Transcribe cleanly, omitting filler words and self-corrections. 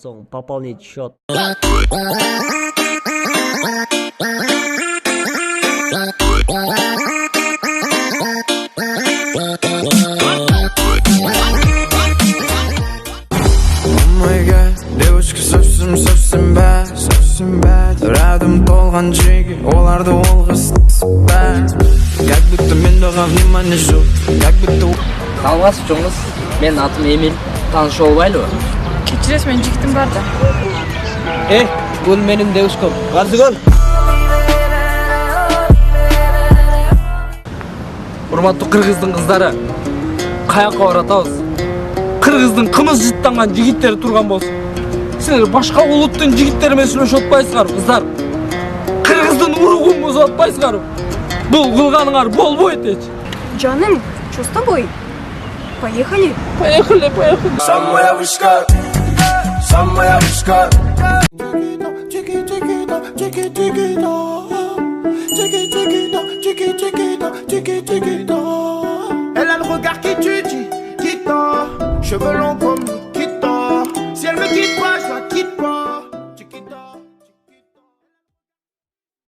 соң пополнить счет. Девочка совсем bad Рядом толған жеге, оларды олғыз bad Как будто мен доға внимание жоқ Как будто... Саламатсыз жоңыз, мен атым Эмил, таныш болбайлы. Кечиресиз, менин жигитим бар да. Бул менин девушкам. Карзыгон. Урматтуу кыргыздын кыздары, каяка баратабыз? Кыргыздын кымыз жыттанган жигиттери турган болсун. Силер башка улуттун жигиттери менен сүйлөшүп атпайсыңар, кыздар. Кыргыздын уругун бузуп атпайсыңар. Бул кылганыңар болбойт эч. Жаным, что с тобой? Поехали. Поехали. Самая вышка Elle a le regard qui tue, cheveux longs